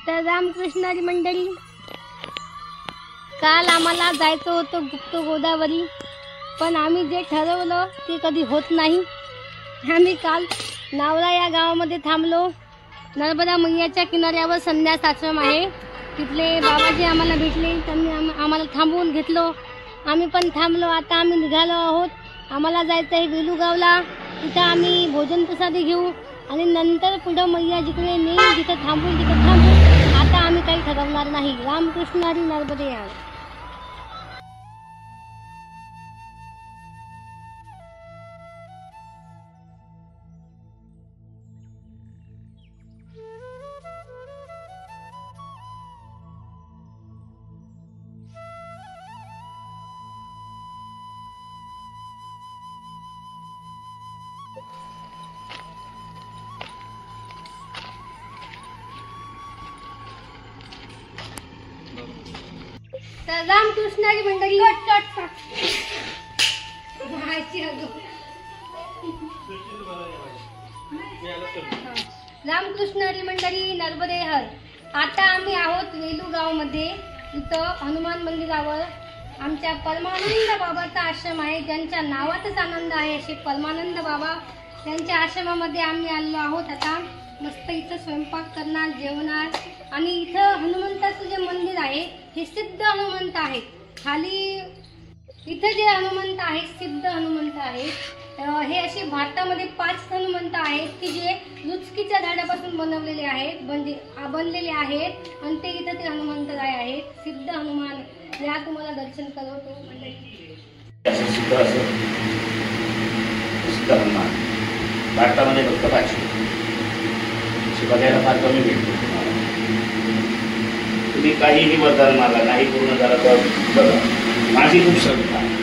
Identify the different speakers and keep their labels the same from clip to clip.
Speaker 1: तर रामकृष्णारी मंडळी, काल आम्हाला जायचं होतं गुप्त गोदावरी, पण आम्ही जे ठरवलं ते कधी होत नाही। आम्ही काल नावला या गावामध्ये थांबलो। नर्मदा मैयाच्या किनाऱ्यावर संन्यास आश्रम आहे, तिथले बाबाजी आम्हाला भेटले, त्यांनी आम्हाला थांबवून घेतलं। आम्ही पण थांबलो। आता आम्ही निघालो आहोत। आम्हाला जायचं आहे वेलूगावला, तिथं आम्ही भोजन प्रसादी घेऊ आणि नंतर पुढं मैया जिकडे नेईल जिथं थांबू तिथं थांबू। आता आम्ही काही ठरवणार नाही। रामकृष्ण हरी नर्मदे हर। तर रामकृष्णारी मंडळी, रामकृष्णारी मंडळी नर्मदे हर। आता आम्ही आहोत वेलूगाव मध्ये। इथं हनुमान मंदिरावर आमच्या परमानंद बाबाचा आश्रम आहे, ज्यांच्या नावातच आनंद आहे असे परमानंद बाबा, त्यांच्या आश्रमामध्ये आम्ही आलो आहोत। आता मस्त इथं स्वयंपाक करणार, जेवणार आणि इथं हनुमंताचं जे मंदिर आहे हे सिद्ध हनुमंत आहे। खाली इथं जे हनुमंत आहेत सिद्ध हनुमंत आहेत, हे असे भारतामध्ये 5 हनुमंत आहेत की जे लुचकीच्या झाडापासून बनवलेले आहेत, बनलेले आहेत आणि ते इथं ते हनुमंत आहेत, सिद्ध हनुमान। या तुम्हाला दर्शन करवतो मंडळी।
Speaker 2: सिद्ध हनुमान भारतामध्ये फक्त 5 बघायला फार कमी भेटतो। तुम्ही काहीही वरदान मागा, नाही पूर्ण झालं तर बघा, माझी खूप श्रद्धा आहे।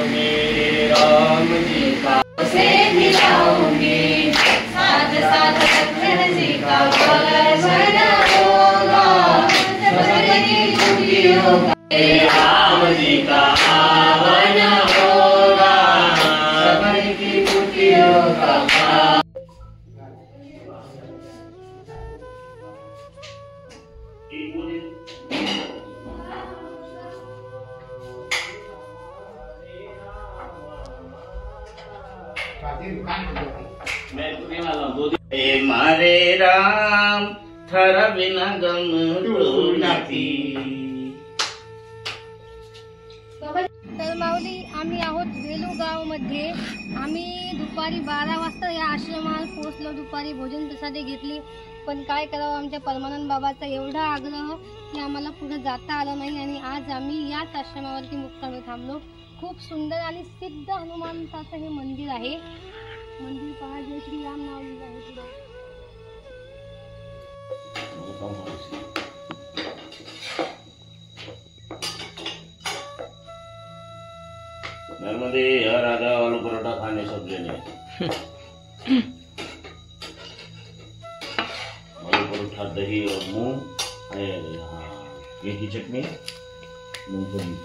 Speaker 2: मेरे राम जी का से मिलाऊंगी, साथ साथ लक्ष्मण जी का बन होगा, सबर की छुट्टी होगा, राम जी का आवन होगा, सबर की छुट्टी होगा। मारे राम ठरविना गम नाती।
Speaker 1: तर माऊली, आम्ही आहोत वेलूगाव मध्ये। आम्ही दुपारी 12 वाजता या आश्रमात पोहोचलो। दुपारी भोजन प्रसादी घेतली, पण काय करावं, आमच्या परमानंद बाबाचा एवढा आग्रह की आम्हाला पुढे जाता आलं नाही आणि आज आम्ही याच आश्रमावरती मुक्कामी थांबलो। खूप सुंदर आणि सिद्ध हनुमंताचं हे मंदिर आहे। मंदिर पहा, जय श्री राम नाव लिहिलं आहे पुढे।
Speaker 2: नर्मदे हर राजा आलू परोठा खाने सब लेने। आलू परोठा, दही और मूंग, हाँ, ये की चटनी, मूंगफली।